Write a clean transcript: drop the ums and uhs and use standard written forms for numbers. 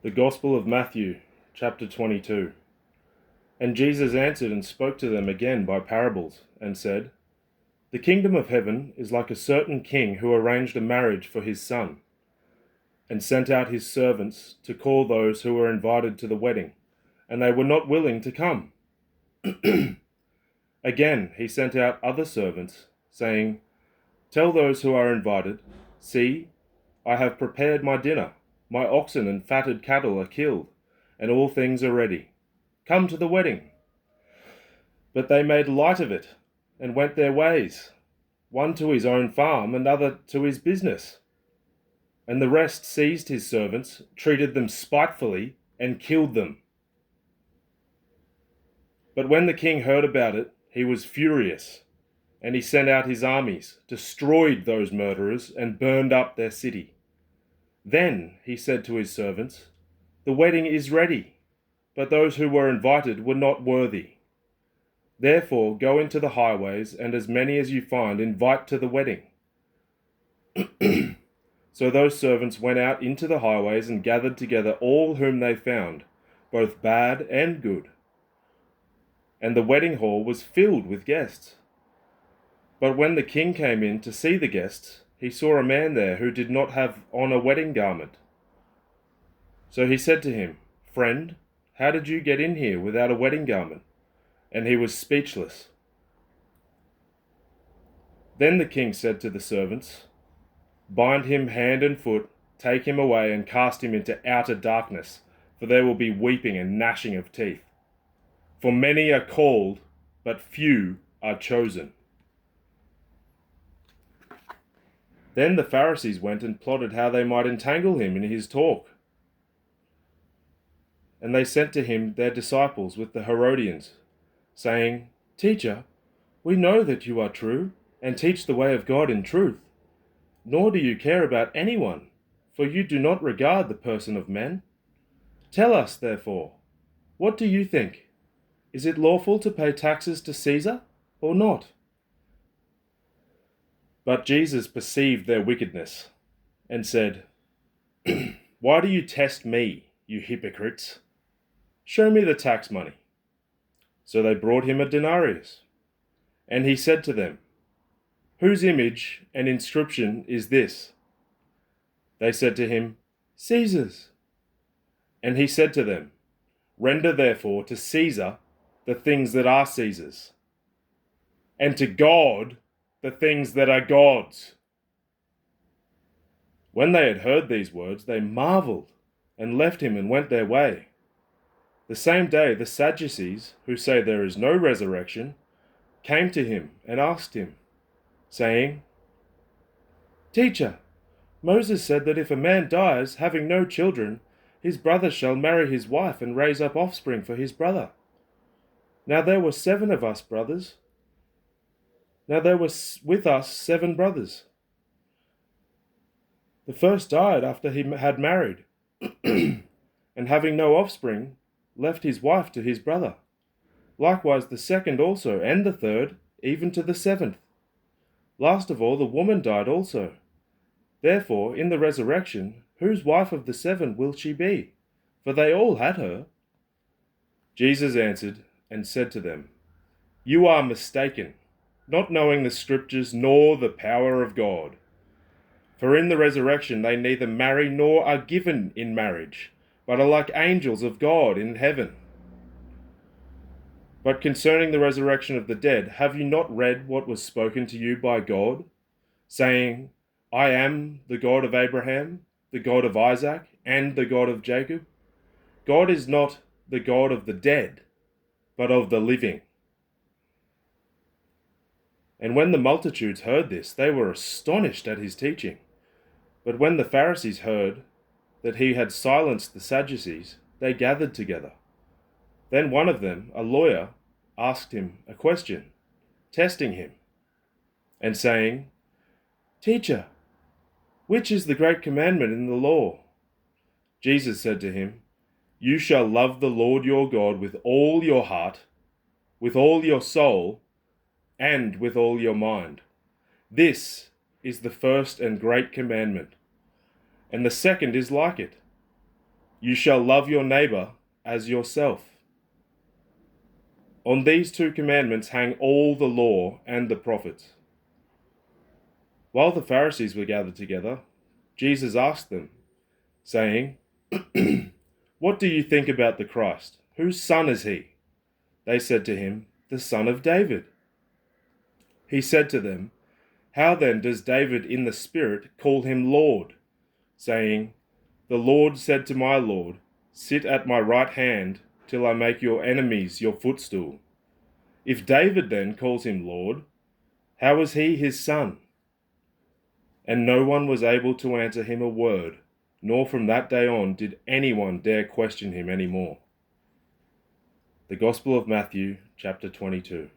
The Gospel of Matthew, chapter 22. And Jesus answered and spoke to them again by parables, and said, The kingdom of heaven is like a certain king who arranged a marriage for his son, and sent out his servants to call those who were invited to the wedding, and they were not willing to come. Again he sent out other servants, saying, Tell those who are invited, See, I have prepared my dinner. My oxen and fatted cattle are killed, and all things are ready. Come to the wedding. But they made light of it, and went their ways, one to his own farm, another to his business. And the rest seized his servants, treated them spitefully, and killed them. But when the king heard about it, he was furious, and he sent out his armies, destroyed those murderers, and burned up their city. Then he said to his servants, The wedding is ready, but those who were invited were not worthy. Therefore go into the highways, and as many as you find, invite to the wedding. So those servants went out into the highways and gathered together all whom they found, both bad and good. And the wedding hall was filled with guests. But when the king came in to see the guests, he saw a man there who did not have on a wedding garment. So he said to him, Friend, how did you get in here without a wedding garment? And he was speechless. Then the king said to the servants, Bind him hand and foot, take him away and cast him into outer darkness, for there will be weeping and gnashing of teeth. For many are called, but few are chosen. Then the Pharisees went and plotted how they might entangle him in his talk. And they sent to him their disciples with the Herodians, saying, Teacher, we know that you are true, and teach the way of God in truth. Nor do you care about anyone, for you do not regard the person of men. Tell us, therefore, what do you think? Is it lawful to pay taxes to Caesar, or not? But Jesus perceived their wickedness, and said, Why do you test me, you hypocrites? Show me the tax money. So they brought him a denarius. And he said to them, Whose image and inscription is this? They said to him, Caesar's. And he said to them, Render therefore to Caesar the things that are Caesar's, and to God the things that are God's. When they had heard these words, they marveled, and left him and went their way. The same day the Sadducees, who say there is no resurrection, came to him and asked him, saying, Teacher, Moses said that if a man dies, having no children, his brother shall marry his wife and raise up offspring for his brother. Now there were with us 7 brothers. The first died after he had married, and having no offspring, left his wife to his brother. Likewise the second also, and the third, even to the 7th. Last of all, the woman died also. Therefore, in the resurrection, whose wife of the 7 will she be? For they all had her. Jesus answered and said to them, You are mistaken, not knowing the Scriptures nor the power of God. For in the resurrection they neither marry nor are given in marriage, but are like angels of God in heaven. But concerning the resurrection of the dead, have you not read what was spoken to you by God, saying, I am the God of Abraham, the God of Isaac, and the God of Jacob? God is not the God of the dead, but of the living. And when the multitudes heard this, they were astonished at his teaching. But when the Pharisees heard that he had silenced the Sadducees, they gathered together. Then one of them, a lawyer, asked him a question, testing him, and saying, Teacher, which is the great commandment in the law? Jesus said to him, You shall love the Lord your God with all your heart, with all your soul, and with all your mind. This is the first and great commandment. And the second is like it. You shall love your neighbor as yourself. On these two commandments hang all the law and the prophets. While the Pharisees were gathered together, Jesus asked them, saying, What do you think about the Christ? Whose son is he? They said to him, The son of David. He said to them, How then does David in the Spirit call him Lord, saying, The Lord said to my Lord, Sit at my right hand till I make your enemies your footstool. If David then calls him Lord, how is he his son? And no one was able to answer him a word, nor from that day on did anyone dare question him any more. The Gospel of Matthew, chapter 22.